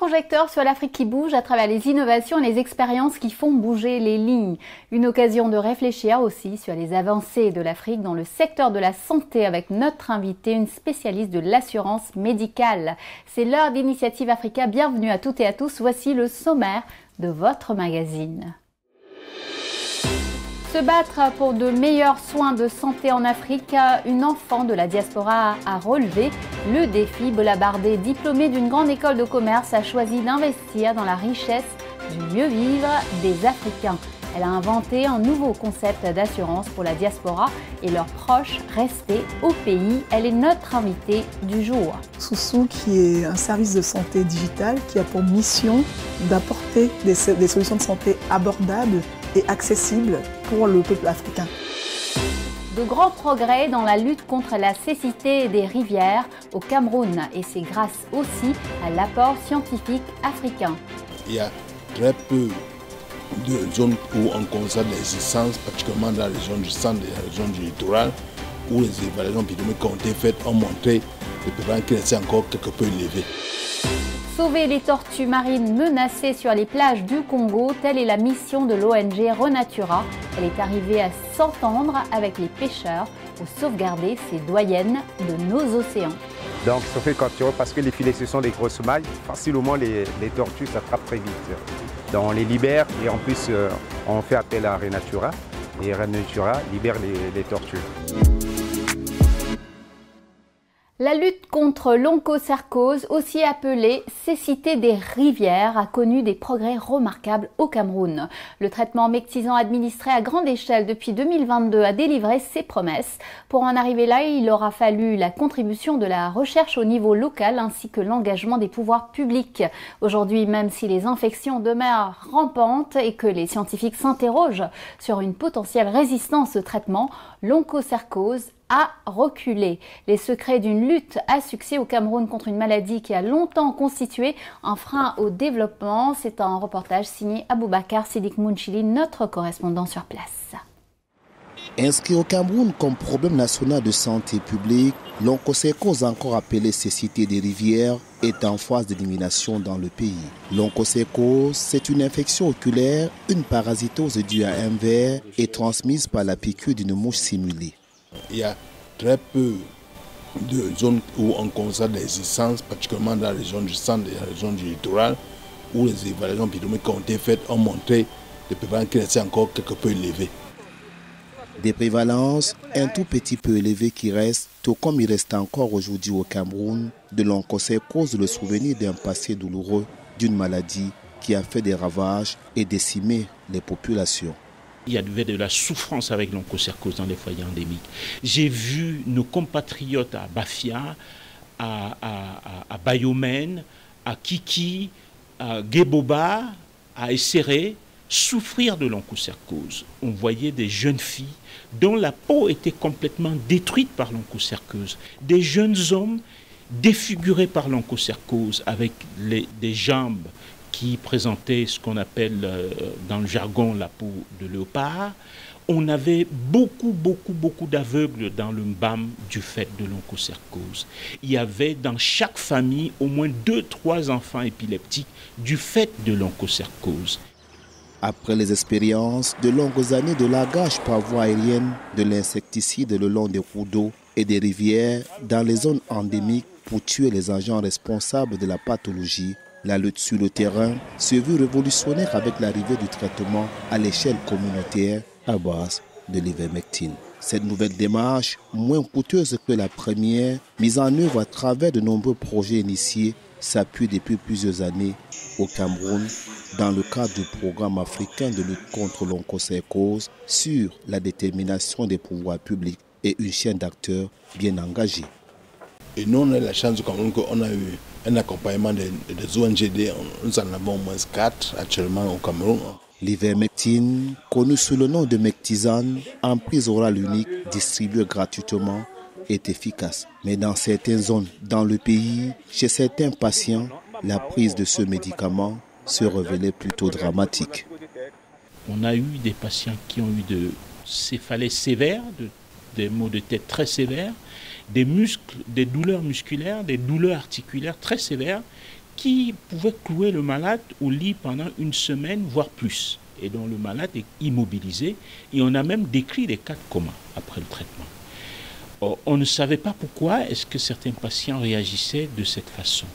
projecteur sur l'Afrique qui bouge à travers les innovations et les expériences qui font bouger les lignes. Une occasion de réfléchir aussi sur les avancées de l'Afrique dans le secteur de la santé avec notre invitée, une spécialiste de l'assurance médicale. C'est l'heure d'Initiative Africa. Bienvenue à toutes et à tous. Voici le sommaire de votre magazine. Se battre pour de meilleurs soins de santé en Afrique, une enfant de la diaspora a relevé le défi. Bola Bardé, diplômée d'une grande école de commerce, a choisi d'investir dans la richesse du mieux vivre des Africains. Elle a inventé un nouveau concept d'assurance pour la diaspora et leurs proches restés au pays. Elle est notre invitée du jour. Soussou, qui est un service de santé digital qui a pour mission d'apporter des solutions de santé abordables et accessibles pour le peuple africain. De grands progrès dans la lutte contre la cécité des rivières au Cameroun, et c'est grâce aussi à l'apport scientifique africain. Il y a très peu de zones où on constate l'existence, particulièrement dans la région du centre et la région du littoral, où les évaluations épidémiques qui ont été faites ont montré les prévalences qui restaient encore quelque peu élevées. Sauver les tortues marines menacées sur les plages du Congo, telle est la mission de l'ONG Renatura. Elle est arrivée à s'entendre avec les pêcheurs pour sauvegarder ces doyennes de nos océans. Donc ça fait capturer parce que les filets ce sont des grosses mailles, facilement les tortues s'attrapent très vite. Donc on les libère et en plus on fait appel à Renatura et Renatura libère les tortues. La lutte contre l'onchocercose, aussi appelée cécité des rivières, a connu des progrès remarquables au Cameroun. Le traitement mectisant administré à grande échelle depuis 2022 a délivré ses promesses. Pour en arriver là, il aura fallu la contribution de la recherche au niveau local ainsi que l'engagement des pouvoirs publics. Aujourd'hui, même si les infections demeurent rampantes et que les scientifiques s'interrogent sur une potentielle résistance au traitement, l'onchocercose a reculé. Les secrets d'une lutte à succès au Cameroun contre une maladie qui a longtemps constitué un frein au développement. C'est un reportage signé Aboubakar Sidik Mounchili, notre correspondant sur place. Inscrit au Cameroun comme problème national de santé publique, l'onchocercose, encore appelée cécité des rivières, est en phase d'élimination dans le pays. L'onchocercose, c'est une infection oculaire, une parasitose due à un ver et transmise par la piqûre d'une mouche simulée. Il y a très peu de zones où on constate l'existence, particulièrement dans la région du centre et la région du littoral, où les évaluations épidémiques qui ont été faites ont montré des prévalences qui restaient encore quelque peu élevées. Des prévalences un tout petit peu élevées qui restent, tout comme il reste encore aujourd'hui au Cameroun, de l'onchocercose, le souvenir d'un passé douloureux, d'une maladie qui a fait des ravages et décimé les populations. Il y avait de la souffrance avec l'onchocercose dans les foyers endémiques. J'ai vu nos compatriotes à Bafia, à Bayomène, à Kiki, à Guéboba, à Esséré, souffrir de l'onchocercose. On voyait des jeunes filles dont la peau était complètement détruite par l'onchocercose. Des jeunes hommes défigurés par l'onchocercose avec des jambes qui présentait ce qu'on appelle dans le jargon la peau de léopard. On avait beaucoup d'aveugles dans le Mbam du fait de l'onchocercose. Il y avait dans chaque famille au moins 2-3 enfants épileptiques du fait de l'onchocercose. Après les expériences de longues années de lagage par voie aérienne, de l'insecticide le long des cours d'eau et des rivières dans les zones endémiques pour tuer les agents responsables de la pathologie, la lutte sur le terrain s'est vue révolutionnaire avec l'arrivée du traitement à l'échelle communautaire à base de l'ivermectine. Cette nouvelle démarche, moins coûteuse que la première, mise en œuvre à travers de nombreux projets initiés, s'appuie depuis plusieurs années au Cameroun dans le cadre du programme africain de lutte contre l'onchocercose sur la détermination des pouvoirs publics et une chaîne d'acteurs bien engagés. Et nous, on a eu la chance au Cameroun qu'on a eu un accompagnement des ONGD. Nous en avons au moins 4 actuellement au Cameroun. L'ivermectine, connue sous le nom de Mectisane, en prise orale unique, distribuée gratuitement, est efficace. Mais dans certaines zones dans le pays, chez certains patients, la prise de ce médicament se révélait plutôt dramatique. On a eu des patients qui ont eu de céphalées sévères, des maux de tête très sévères, des douleurs musculaires, des douleurs articulaires très sévères qui pouvait clouer le malade au lit pendant une semaine, voire plus, et dont le malade est immobilisé, et on a même décrit des cas de coma après le traitement. Or, on ne savait pas pourquoi est-ce que certains patients réagissaient de cette façon.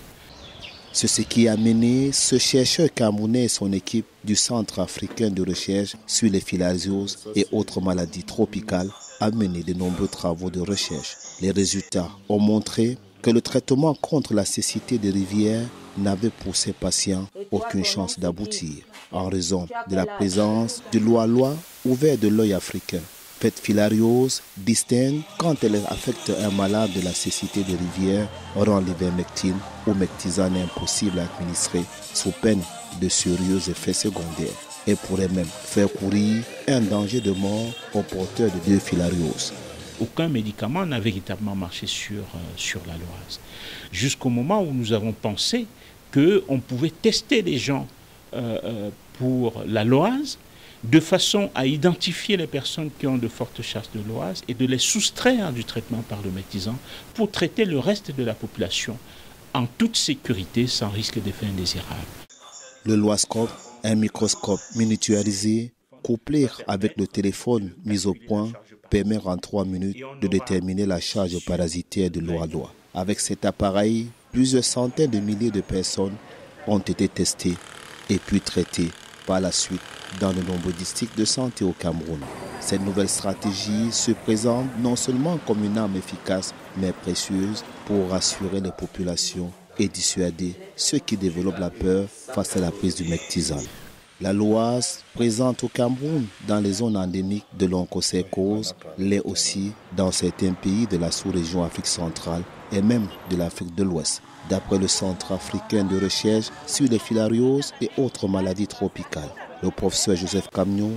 C'est ce qui a mené ce chercheur camerounais et son équipe du Centre africain de recherche sur les filarioses et autres maladies tropicales à mener de nombreux travaux de recherche. Les résultats ont montré que le traitement contre la cécité des rivières n'avait pour ces patients aucune chance d'aboutir en raison de la présence du loa-loa ouvert de l'œil africain. Cette filariose distingue quand elle affecte un malade de la cécité des rivières, rend l'ivermectine ou mectisane impossible à administrer sous peine de sérieux effets secondaires et pourrait même faire courir un danger de mort aux porteurs de deux filarioses. Aucun médicament n'a véritablement marché sur la loise. Jusqu'au moment où nous avons pensé qu'on pouvait tester les gens pour la loise, de façon à identifier les personnes qui ont de fortes charges de loise et de les soustraire du traitement par le mectisant pour traiter le reste de la population en toute sécurité sans risque d'effets indésirables. Le loiscope, un microscope miniaturisé, couplé avec le téléphone mis au point, permet en 3 minutes de déterminer la charge parasitaire de l'oie-loa. Avec cet appareil, plusieurs centaines de milliers de personnes ont été testées et puis traitées par la suite dans de nombreux districts de santé au Cameroun. Cette nouvelle stratégie se présente non seulement comme une arme efficace, mais précieuse pour rassurer les populations et dissuader ceux qui développent la peur face à la prise du mectisane. La loise, présente au Cameroun dans les zones endémiques de l'onchocercose, l'est aussi dans certains pays de la sous-région Afrique centrale et même de l'Afrique de l'Ouest, d'après le Centre africain de recherche sur les filarioses et autres maladies tropicales. Le professeur Joseph Camignon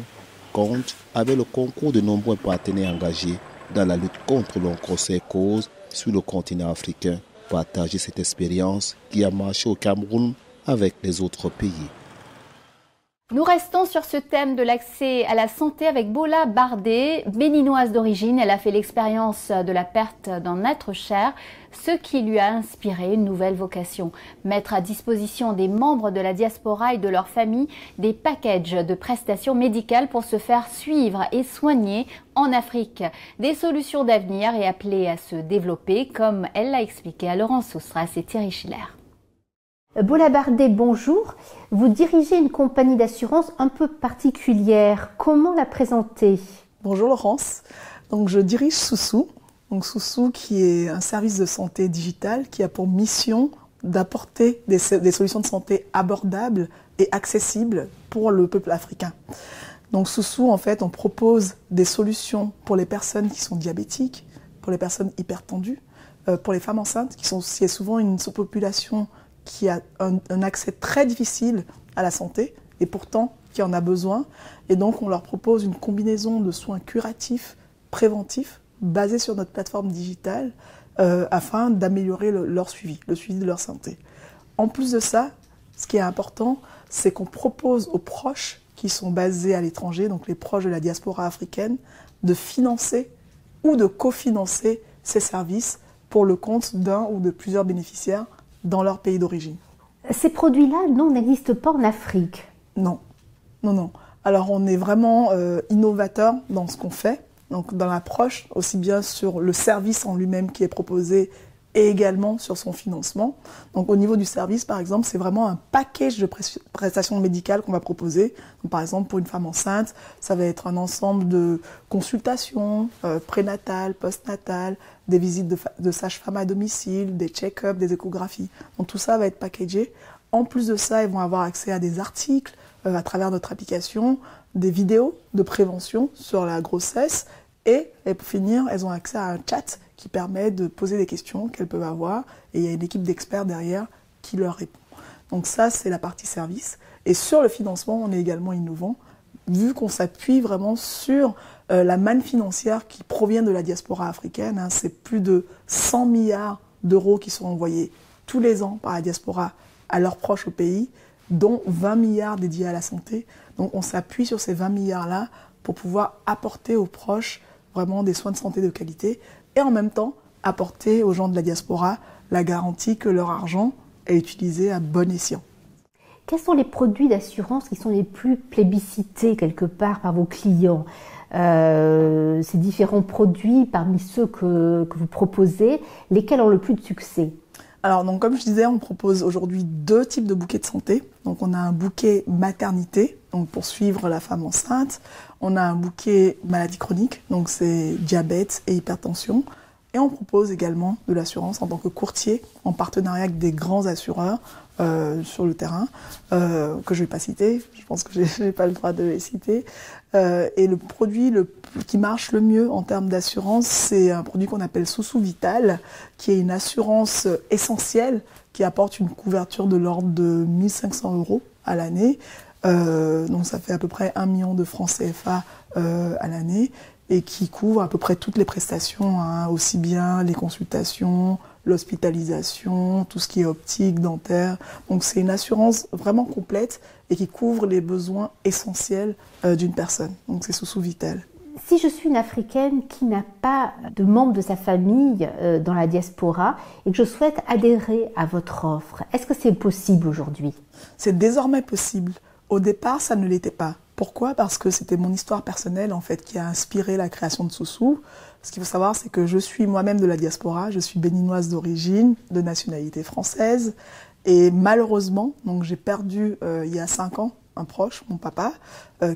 compte, avec le concours de nombreux partenaires engagés dans la lutte contre l'onchocercose sur le continent africain, partager cette expérience qui a marché au Cameroun avec les autres pays. Nous restons sur ce thème de l'accès à la santé avec Bola Bardé, béninoise d'origine. Elle a fait l'expérience de la perte d'un être cher, ce qui lui a inspiré une nouvelle vocation. Mettre à disposition des membres de la diaspora et de leur famille des packages de prestations médicales pour se faire suivre et soigner en Afrique. Des solutions d'avenir et appelées à se développer, comme elle l'a expliqué à Laurence Soustras et Thierry Schiller. Bola Bardé, bonjour. Vous dirigez une compagnie d'assurance un peu particulière. Comment la présenter? Bonjour Laurence. Donc, je dirige Soussou. Donc, Soussou qui est un service de santé digital qui a pour mission d'apporter des solutions de santé abordables et accessibles pour le peuple africain. Donc Soussou, en fait, on propose des solutions pour les personnes qui sont diabétiques, pour les personnes hypertendues, pour les femmes enceintes qui est souvent une sous-population qui a un accès très difficile à la santé et pourtant qui en a besoin. Et donc on leur propose une combinaison de soins curatifs, préventifs, basés sur notre plateforme digitale afin d'améliorer leur suivi, le suivi de leur santé. En plus de ça, ce qui est important, c'est qu'on propose aux proches qui sont basés à l'étranger, donc les proches de la diaspora africaine, de financer ou de cofinancer ces services pour le compte d'un ou de plusieurs bénéficiaires dans leur pays d'origine. Ces produits-là, non, n'existent pas en Afrique. Non, non, non. Alors on est vraiment innovateur dans ce qu'on fait, donc dans l'approche, aussi bien sur le service en lui-même qui est proposé et également sur son financement. Donc au niveau du service, par exemple, c'est vraiment un package de prestations médicales qu'on va proposer. Donc, par exemple, pour une femme enceinte, ça va être un ensemble de consultations prénatales, postnatales, des visites de sage-femme à domicile, des check-ups, des échographies. Donc tout ça va être packagé. En plus de ça, ils vont avoir accès à des articles à travers notre application, des vidéos de prévention sur la grossesse et pour finir, elles ont accès à un chat qui permet de poser des questions qu'elles peuvent avoir et il y a une équipe d'experts derrière qui leur répond. Donc ça, c'est la partie service. Et sur le financement, on est également innovant, vu qu'on s'appuie vraiment sur la manne financière qui provient de la diaspora africaine. C'est plus de 100 milliards d'euros qui sont envoyés tous les ans par la diaspora à leurs proches au pays, dont 20 milliards dédiés à la santé. Donc on s'appuie sur ces 20 milliards-là pour pouvoir apporter aux proches vraiment des soins de santé de qualité et en même temps apporter aux gens de la diaspora la garantie que leur argent est utilisé à bon escient. Quels sont les produits d'assurance qui sont les plus plébiscités quelque part par vos clients ? Ces différents produits, parmi ceux que vous proposez, lesquels ont le plus de succès ? Alors, donc, comme je disais, on propose aujourd'hui 2 types de bouquets de santé. Donc, on a un bouquet maternité, donc pour suivre la femme enceinte. On a un bouquet maladie chronique, donc c'est diabète et hypertension. Et on propose également de l'assurance en tant que courtier, en partenariat avec des grands assureurs sur le terrain, que je ne vais pas citer, je pense que je n'ai pas le droit de les citer. Et le produit qui marche le mieux en termes d'assurance, c'est un produit qu'on appelle Soussou Vital, qui est une assurance essentielle, qui apporte une couverture de l'ordre de 1 500 € à l'année. Donc ça fait à peu près 1 million de francs CFA à l'année, et qui couvre à peu près toutes les prestations, hein, aussi bien les consultations, l'hospitalisation, tout ce qui est optique, dentaire. Donc c'est une assurance vraiment complète et qui couvre les besoins essentiels d'une personne. Donc c'est Soussou Vital. Si je suis une Africaine qui n'a pas de membre de sa famille dans la diaspora et que je souhaite adhérer à votre offre, est-ce que c'est possible aujourd'hui ? C'est désormais possible. Au départ, ça ne l'était pas. Pourquoi ? Parce que c'était mon histoire personnelle en fait qui a inspiré la création de Soussou. Ce qu'il faut savoir, c'est que je suis moi-même de la diaspora, je suis béninoise d'origine, de nationalité française, et malheureusement, donc j'ai perdu il y a 5 ans un proche, mon papa,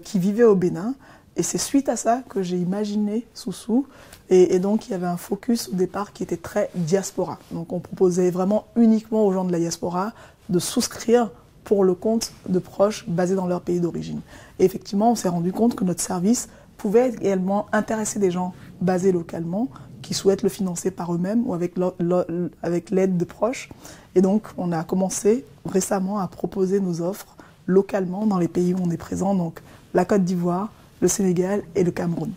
qui vivait au Bénin, et c'est suite à ça que j'ai imaginé Soussou, et donc il y avait un focus au départ qui était très diaspora. Donc on proposait vraiment uniquement aux gens de la diaspora de souscrire pour le compte de proches basés dans leur pays d'origine. Et effectivement, on s'est rendu compte que notre service pouvait également intéresser des gens basés localement qui souhaitent le financer par eux-mêmes ou avec l'aide de proches. Et donc, on a commencé récemment à proposer nos offres localement dans les pays où on est présent, donc la Côte d'Ivoire, le Sénégal et le Cameroun.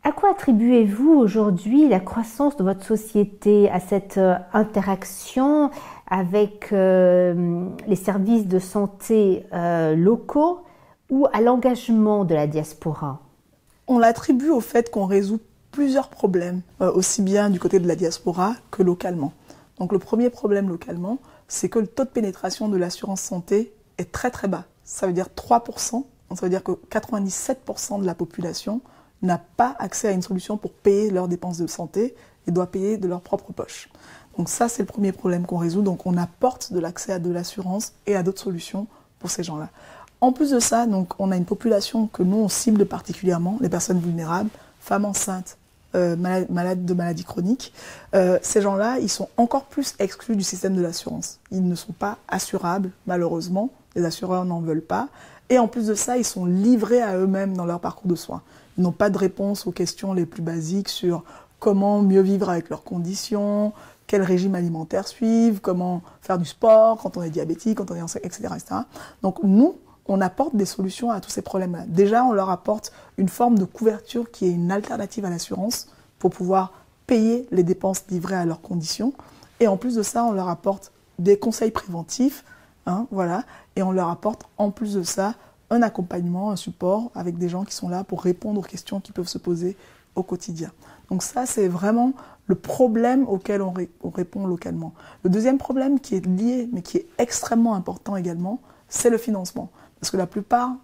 À quoi attribuez-vous aujourd'hui la croissance de votre société, à cette interaction avec les services de santé locaux ou à l'engagement de la diaspora ? On l'attribue au fait qu'on résout plusieurs problèmes, aussi bien du côté de la diaspora que localement. Donc le premier problème localement, c'est que le taux de pénétration de l'assurance santé est très très bas. Ça veut dire 3%, ça veut dire que 97% de la population n'a pas accès à une solution pour payer leurs dépenses de santé et doit payer de leur propre poche. Donc ça, c'est le premier problème qu'on résout. Donc on apporte de l'accès à de l'assurance et à d'autres solutions pour ces gens-là. En plus de ça, donc, on a une population que nous, on cible particulièrement, les personnes vulnérables, femmes enceintes, malades de maladies chroniques. Ces gens-là, ils sont encore plus exclus du système de l'assurance. Ils ne sont pas assurables, malheureusement. Les assureurs n'en veulent pas. Et en plus de ça, ils sont livrés à eux-mêmes dans leur parcours de soins. Ils n'ont pas de réponse aux questions les plus basiques sur comment mieux vivre avec leurs conditions, quel régime alimentaire suivre, comment faire du sport quand on est diabétique, quand on est enceinte, etc., etc. Donc nous, on apporte des solutions à tous ces problèmes-là. Déjà, on leur apporte une forme de couverture qui est une alternative à l'assurance pour pouvoir payer les dépenses livrées à leurs conditions. Et en plus de ça, on leur apporte des conseils préventifs, voilà, et on leur apporte en plus de ça un accompagnement, un support avec des gens qui sont là pour répondre aux questions qui peuvent se poser au quotidien. Donc ça, c'est vraiment le problème auquel on répond localement. Le deuxième problème qui est lié, mais qui est extrêmement important également, c'est le financement. Parce que la plupart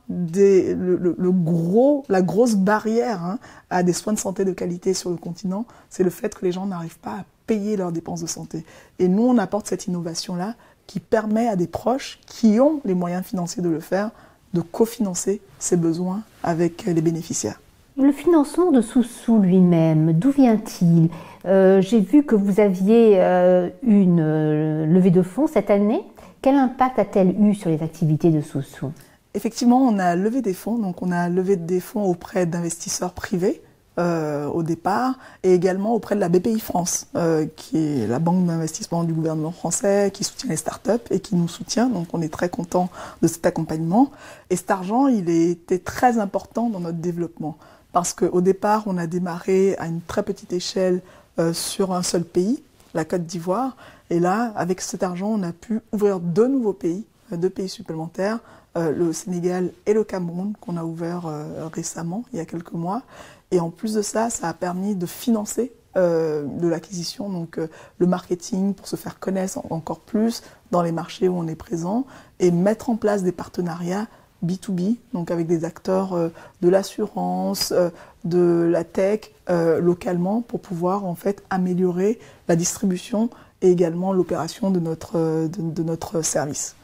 la grosse barrière à des soins de santé de qualité sur le continent, c'est le fait que les gens n'arrivent pas à payer leurs dépenses de santé. Et nous, on apporte cette innovation-là qui permet à des proches qui ont les moyens financiers de le faire, de cofinancer ces besoins avec les bénéficiaires. Le financement de Soussou lui-même, d'où vient-il ? J'ai vu que vous aviez une levée de fonds cette année. Quel impact a-t-elle eu sur les activités de Soussou ? Effectivement, on a levé des fonds. Donc, on a levé des fonds auprès d'investisseurs privés au départ et également auprès de la BPI France, qui est la banque d'investissement du gouvernement français, qui soutient les startups et qui nous soutient. Donc, on est très content de cet accompagnement. Et cet argent, il était très important dans notre développement parce qu'au départ, on a démarré à une très petite échelle sur un seul pays, la Côte d'Ivoire. Et là, avec cet argent, on a pu ouvrir 2 nouveaux pays, 2 pays supplémentaires, le Sénégal et le Cameroun, qu'on a ouvert récemment, il y a quelques mois. Et en plus de ça, ça a permis de financer de l'acquisition, donc le marketing pour se faire connaître encore plus dans les marchés où on est présent et mettre en place des partenariats B2B, donc avec des acteurs de l'assurance, de la tech localement pour pouvoir en fait améliorer la distribution et également l'opération de notre service.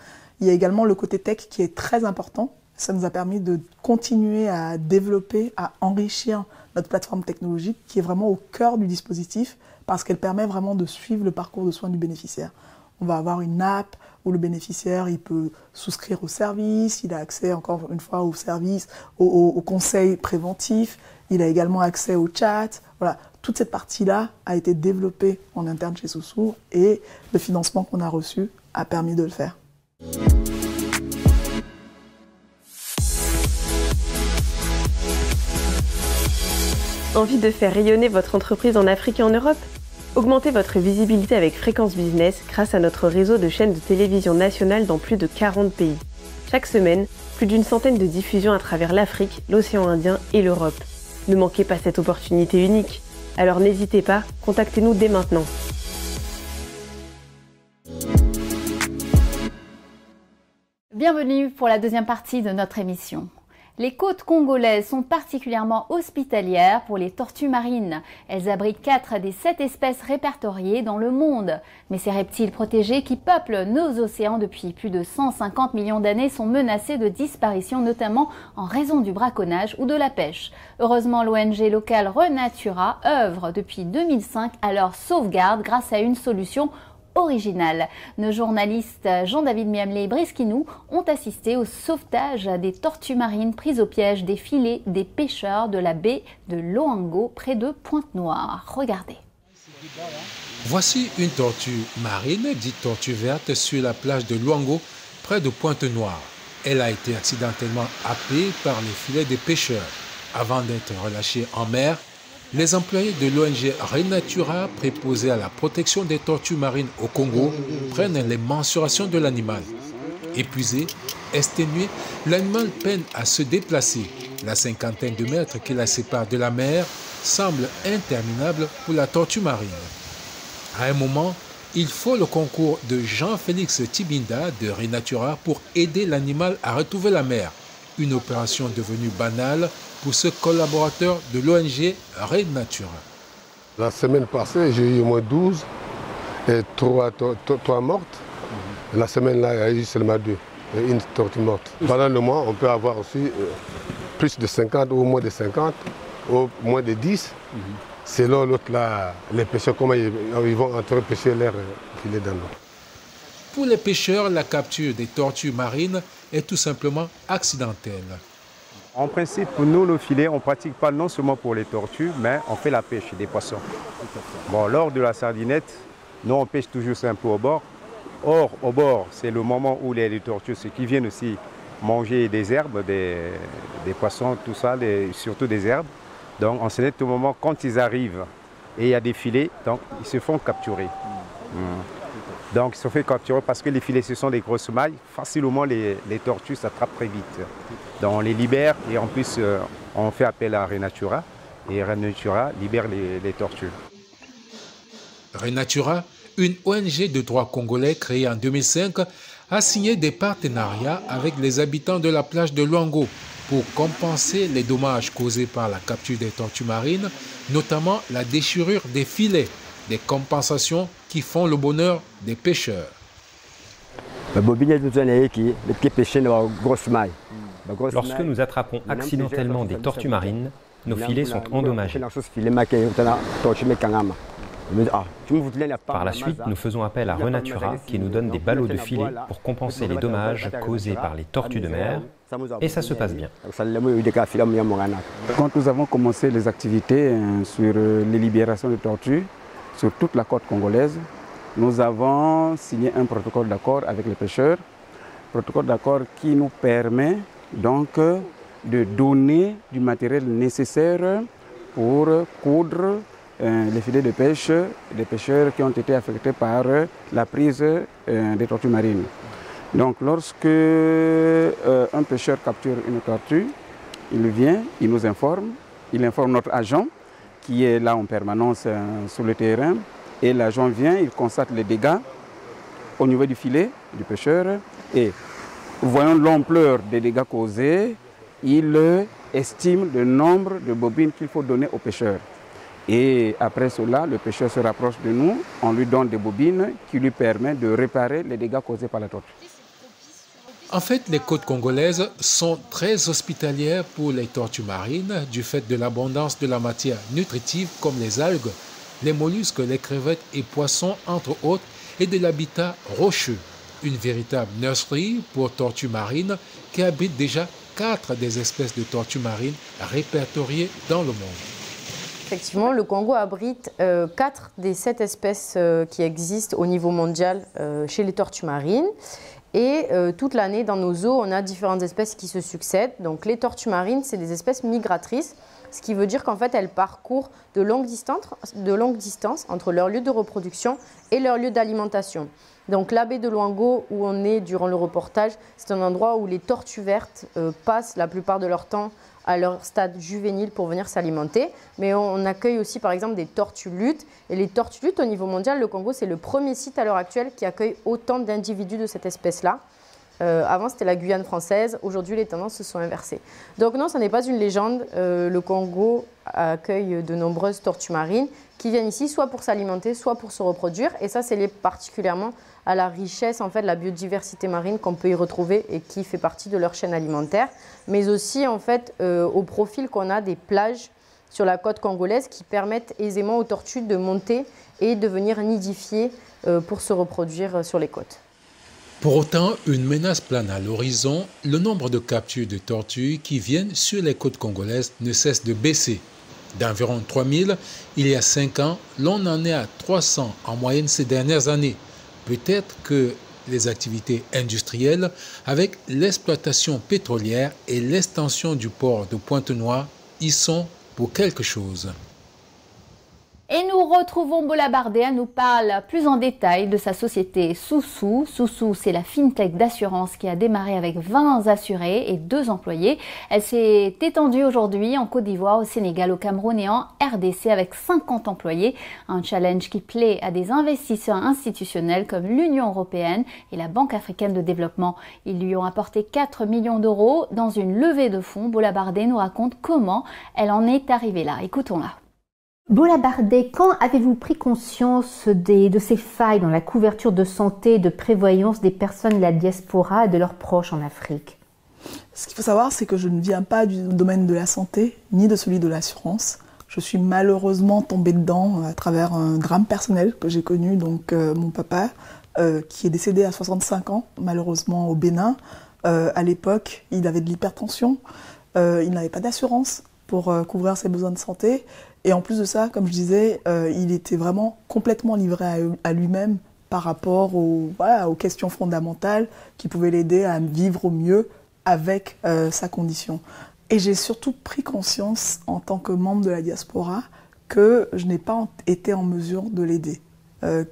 Il y a également le côté tech qui est très important. Ça nous a permis de continuer à développer, à enrichir notre plateforme technologique qui est vraiment au cœur du dispositif parce qu'elle permet vraiment de suivre le parcours de soins du bénéficiaire. On va avoir une app où le bénéficiaire il peut souscrire au service, il a accès encore une fois au service, au conseil préventif, il a également accès au chat. Voilà, toute cette partie-là a été développée en interne chez Soussour et le financement qu'on a reçu a permis de le faire. Envie de faire rayonner votre entreprise en Afrique et en Europe? Augmentez votre visibilité avec Fréquence Business grâce à notre réseau de chaînes de télévision nationales dans plus de 40 pays. Chaque semaine, plus d'une centaine de diffusions à travers l'Afrique, l'océan Indien et l'Europe. Ne manquez pas cette opportunité unique. Alors n'hésitez pas, contactez-nous dès maintenant. Bienvenue pour la deuxième partie de notre émission. Les côtes congolaises sont particulièrement hospitalières pour les tortues marines. Elles abritent 4 des 7 espèces répertoriées dans le monde. Mais ces reptiles protégés qui peuplent nos océans depuis plus de 150 millions d'années sont menacés de disparition, notamment en raison du braconnage ou de la pêche. Heureusement, l'ONG locale Renatura œuvre depuis 2005 à leur sauvegarde grâce à une solution originale. Nos journalistes Jean-David Miamlé et Brice Kinou ont assisté au sauvetage des tortues marines prises au piège des filets des pêcheurs de la baie de Loango près de Pointe-Noire. Regardez. Voici une tortue marine, dite tortue verte, sur la plage de Loango près de Pointe-Noire. Elle a été accidentellement happée par les filets des pêcheurs. Avant d'être relâchée en mer, les employés de l'ONG Renatura, préposés à la protection des tortues marines au Congo, prennent les mensurations de l'animal. Épuisé, exténué, l'animal peine à se déplacer. La cinquantaine de mètres qui la séparent de la mer semble interminable pour la tortue marine. À un moment, il faut le concours de Jean-Félix Tibinda de Renatura pour aider l'animal à retrouver la mer. Une opération devenue banale pour ce collaborateur de l'ONG Renatura. La semaine passée, j'ai eu au moins 12 et 3 mortes. La semaine-là, il y a eu seulement 2 et une tortue morte. Pendant le mois, on peut avoir aussi plus de 50 ou moins de 50 ou moins de 10. Selon l'autre, là, les pêcheurs, comment ils vont entrer pêcher leur filet dans l'eau. Pour les pêcheurs, la capture des tortues marines est tout simplement accidentelle. En principe, pour nous, le filet, on ne pratique pas non seulement pour les tortues, mais on fait la pêche des poissons. Bon, lors de la sardinette, nous, on pêche toujours un peu au bord. Or, au bord, c'est le moment où les tortues, ceux qui viennent aussi manger des herbes, des poissons, tout ça, surtout des herbes. Donc, on sait tout moment, quand ils arrivent et il y a des filets, donc ils se font capturer. Donc, ils se font capturer parce que les filets, ce sont des grosses mailles. Facilement, les tortues s'attrapent très vite. Donc, on les libère et en plus, on fait appel à Renatura. Et Renatura libère les tortues. Renatura, une ONG de droit congolais créée en 2005, a signé des partenariats avec les habitants de la plage de Loango pour compenser les dommages causés par la capture des tortues marines, notamment la déchirure des filets, des compensations qui font le bonheur des pêcheurs. Lorsque nous attrapons accidentellement des tortues marines, nos filets sont endommagés. Par la suite, nous faisons appel à Renatura qui nous donne des ballots de filets pour compenser les dommages causés par les tortues de mer, et ça se passe bien. Quand nous avons commencé les activités sur les libérations de tortues sur toute la côte congolaise, nous avons signé un protocole d'accord avec les pêcheurs, protocole d'accord qui nous permet donc de donner du matériel nécessaire pour coudre les filets de pêche des pêcheurs qui ont été affectés par la prise des tortues marines. Donc lorsque un pêcheur capture une tortue, il vient, il nous informe, il informe notre agent qui est là en permanence sur le terrain. Et l'agent vient, il constate les dégâts au niveau du filet du pêcheur. Et voyant l'ampleur des dégâts causés, il estime le nombre de bobines qu'il faut donner au pêcheur. Et après cela, le pêcheur se rapproche de nous, on lui donne des bobines qui lui permettent de réparer les dégâts causés par la tortue. En fait, les côtes congolaises sont très hospitalières pour les tortues marines du fait de l'abondance de la matière nutritive comme les algues, les mollusques, les crevettes et poissons entre autres, et de l'habitat rocheux. Une véritable nurserie pour tortues marines qui abrite déjà 4 des espèces de tortues marines répertoriées dans le monde. Effectivement, le Congo abrite 4 des 7 espèces qui existent au niveau mondial chez les tortues marines. Et toute l'année, dans nos eaux, on a différentes espèces qui se succèdent. Donc les tortues marines, c'est des espèces migratrices, ce qui veut dire qu'en fait, elles parcourent de longues distances entre leur lieu de reproduction et leur lieu d'alimentation. Donc la baie de Luango, où on est durant le reportage, c'est un endroit où les tortues vertes passent la plupart de leur temps à leur stade juvénile pour venir s'alimenter. Mais on accueille aussi par exemple des tortues luttes. Et les tortues luttes au niveau mondial, le Congo, c'est le premier site à l'heure actuelle qui accueille autant d'individus de cette espèce-là. Avant, c'était la Guyane française. Aujourd'hui, les tendances se sont inversées. Donc non, ce n'est pas une légende. Le Congo accueille de nombreuses tortues marines qui viennent ici soit pour s'alimenter, soit pour se reproduire. Et ça, c'est lié particulièrement à la richesse en fait, de la biodiversité marine qu'on peut y retrouver et qui fait partie de leur chaîne alimentaire. Mais aussi en fait, au profil qu'on a des plages sur la côte congolaise qui permettent aisément aux tortues de monter et de venir nidifier pour se reproduire sur les côtes. Pour autant, une menace plane à l'horizon. Le nombre de captures de tortues qui viennent sur les côtes congolaises ne cesse de baisser. D'environ 3000 il y a 5 ans, l'on en est à 300 en moyenne ces dernières années. Peut-être que les activités industrielles, avec l'exploitation pétrolière et l'extension du port de Pointe-Noire, y sont pour quelque chose. Et nous retrouvons Bola Bardé, elle nous parle plus en détail de sa société Soussou. Soussou, c'est la fintech d'assurance qui a démarré avec 20 assurés et 2 employés. Elle s'est étendue aujourd'hui en Côte d'Ivoire, au Sénégal, au Cameroun et en RDC avec 50 employés. Un challenge qui plaît à des investisseurs institutionnels comme l'Union européenne et la Banque africaine de développement. Ils lui ont apporté 4 millions d'euros dans une levée de fonds. Bola Bardé nous raconte comment elle en est arrivée là. Écoutons-la. Bola Bardé, quand avez-vous pris conscience de ces failles dans la couverture de santé et de prévoyance des personnes de la diaspora et de leurs proches en Afrique? Ce qu'il faut savoir, c'est que je ne viens pas du domaine de la santé, ni de celui de l'assurance. Je suis malheureusement tombée dedans à travers un drame personnel que j'ai connu, donc mon papa, qui est décédé à 65 ans, malheureusement au Bénin. À l'époque, il avait de l'hypertension, il n'avait pas d'assurance pour couvrir ses besoins de santé. Et en plus de ça, comme je disais, il était vraiment complètement livré à lui-même par rapport aux questions fondamentales qui pouvaient l'aider à vivre au mieux avec sa condition. Et j'ai surtout pris conscience en tant que membre de la diaspora que je n'ai pas été en mesure de l'aider.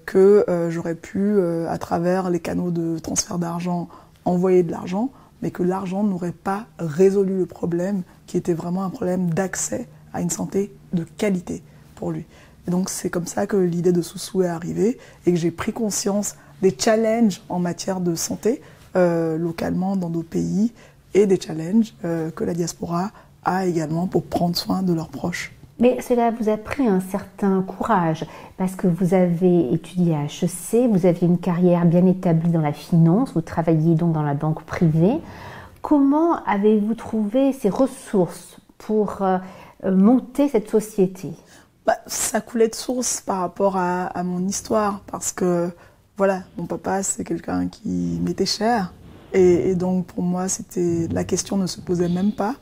Que j'aurais pu, à travers les canaux de transfert d'argent, envoyer de l'argent, mais que l'argent n'aurait pas résolu le problème qui était vraiment un problème d'accès à une santé de qualité pour lui. Et donc c'est comme ça que l'idée de Soussou est arrivée et que j'ai pris conscience des challenges en matière de santé localement dans nos pays et des challenges que la diaspora a également pour prendre soin de leurs proches. Mais cela vous a pris un certain courage parce que vous avez étudié à HEC, vous avez une carrière bien établie dans la finance, vous travaillez donc dans la banque privée. Comment avez-vous trouvé ces ressources pour monter cette société? Ça coulait de source par rapport à mon histoire parce que voilà, mon papa c'est quelqu'un qui m'était cher et donc pour moi la question ne se posait même pas.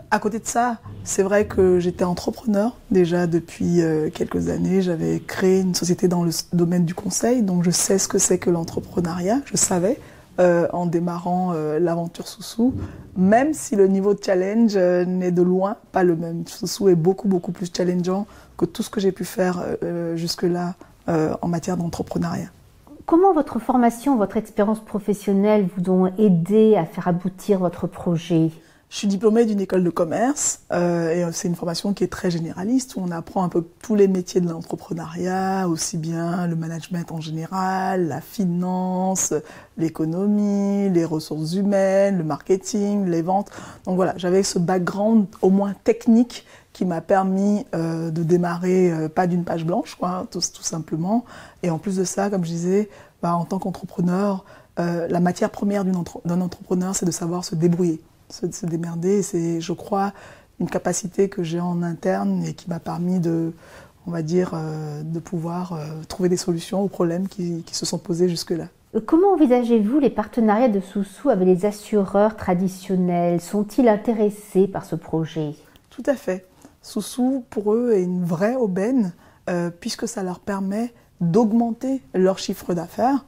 À côté de ça, c'est vrai que j'étais entrepreneur déjà depuis quelques années. J'avais créé une société dans le domaine du conseil, donc je sais ce que c'est que l'entrepreneuriat. Je savais en démarrant l'aventure Soussou, même si le niveau de challenge n'est de loin pas le même. Soussou est beaucoup plus challengeant que tout ce que j'ai pu faire jusque-là en matière d'entrepreneuriat. Comment votre formation, votre expérience professionnelle vous ont aidé à faire aboutir votre projet ? Je suis diplômée d'une école de commerce et c'est une formation qui est très généraliste où on apprend un peu tous les métiers de l'entrepreneuriat, aussi bien le management en général, la finance, l'économie, les ressources humaines, le marketing, les ventes. Donc voilà, j'avais ce background au moins technique qui m'a permis de démarrer pas d'une page blanche, quoi, tout simplement. Et en plus de ça, comme je disais, en tant qu'entrepreneur, la matière première d'un entrepreneur, c'est de savoir se débrouiller. Se démerder, c'est, je crois, une capacité que j'ai en interne et qui m'a permis de pouvoir trouver des solutions aux problèmes qui se sont posés jusque-là. Comment envisagez-vous les partenariats de Soussou avec les assureurs traditionnels? Sont-ils intéressés par ce projet? Tout à fait. Soussou, pour eux, est une vraie aubaine puisque ça leur permet d'augmenter leur chiffre d'affaires.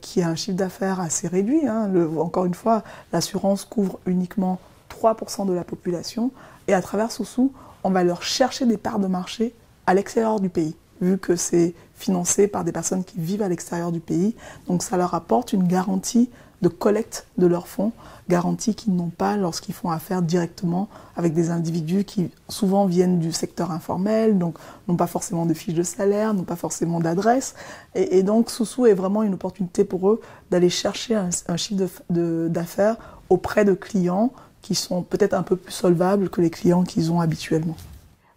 Qui a un chiffre d'affaires assez réduit. Encore une fois, l'assurance couvre uniquement 3% de la population. Et à travers Soussou, on va leur chercher des parts de marché à l'extérieur du pays, vu que c'est financé par des personnes qui vivent à l'extérieur du pays. Donc ça leur apporte une garantie de collecte de leurs fonds, garantie qu'ils n'ont pas lorsqu'ils font affaire directement avec des individus qui souvent viennent du secteur informel, donc n'ont pas forcément de fiches de salaire, n'ont pas forcément d'adresse. Et donc Soussou est vraiment une opportunité pour eux d'aller chercher un chiffre d'affaires auprès de clients qui sont peut-être un peu plus solvables que les clients qu'ils ont habituellement.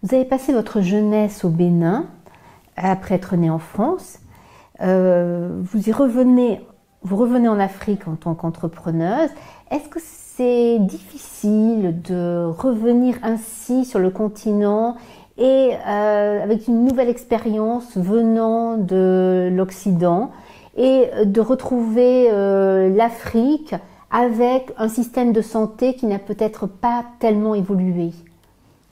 Vous avez passé votre jeunesse au Bénin, après être né en France. Vous revenez en Afrique en tant qu'entrepreneuse. Est-ce que c'est difficile de revenir ainsi sur le continent et avec une nouvelle expérience venant de l'Occident et de retrouver l'Afrique avec un système de santé qui n'a peut-être pas tellement évolué?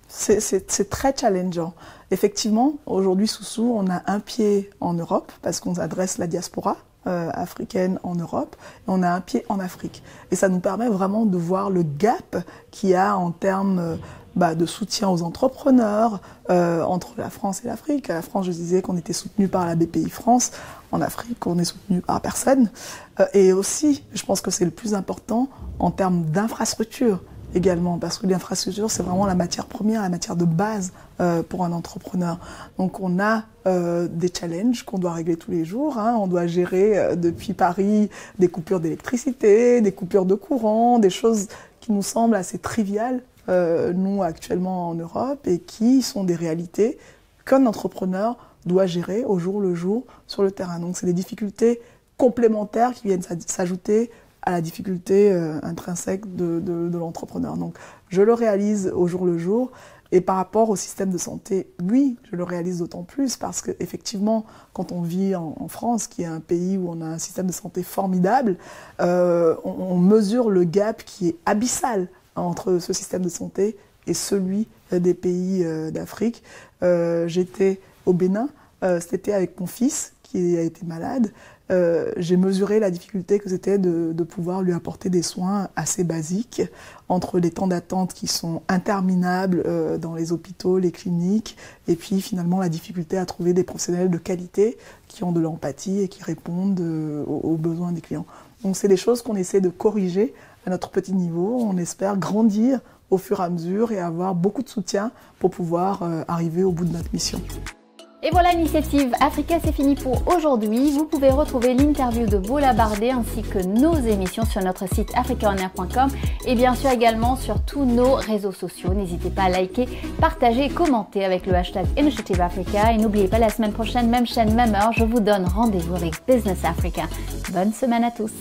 C'est très challengeant. Effectivement, aujourd'hui, Soussou, on a un pied en Europe parce qu'on adresse la diaspora africaine en Europe, et on a un pied en Afrique. Et ça nous permet vraiment de voir le gap qu'il y a en termes de soutien aux entrepreneurs entre la France et l'Afrique. À la France, je disais qu'on était soutenu par la BPI France. En Afrique, on est soutenu par personne. Et aussi, je pense que c'est le plus important en termes d'infrastructure également, parce que l'infrastructure, c'est vraiment la matière première, la matière de base pour un entrepreneur. Donc on a des challenges qu'on doit régler tous les jours. On doit gérer depuis Paris des coupures d'électricité, des coupures de courant, des choses qui nous semblent assez triviales, nous actuellement en Europe, et qui sont des réalités qu'un entrepreneur doit gérer au jour le jour sur le terrain. Donc c'est des difficultés complémentaires qui viennent s'ajouter à la difficulté intrinsèque de l'entrepreneur. Donc je le réalise au jour le jour. Et par rapport au système de santé, oui, je le réalise d'autant plus parce qu'effectivement, quand on vit en France, qui est un pays où on a un système de santé formidable, on mesure le gap qui est abyssal entre ce système de santé et celui des pays d'Afrique. J'étais au Bénin cet été avec mon fils qui a été malade. J'ai mesuré la difficulté que c'était de pouvoir lui apporter des soins assez basiques entre les temps d'attente qui sont interminables dans les hôpitaux, les cliniques, et puis finalement la difficulté à trouver des professionnels de qualité qui ont de l'empathie et qui répondent aux besoins des clients. Donc c'est des choses qu'on essaie de corriger à notre petit niveau. On espère grandir au fur et à mesure et avoir beaucoup de soutien pour pouvoir arriver au bout de notre mission. Et voilà, Initiative Africa, c'est fini pour aujourd'hui. Vous pouvez retrouver l'interview de Bola Bardé ainsi que nos émissions sur notre site africaonair.com et bien sûr également sur tous nos réseaux sociaux. N'hésitez pas à liker, partager et commenter avec le hashtag Initiative Africa. Et n'oubliez pas, la semaine prochaine, même chaîne, même heure, je vous donne rendez-vous avec Business Africa. Bonne semaine à tous.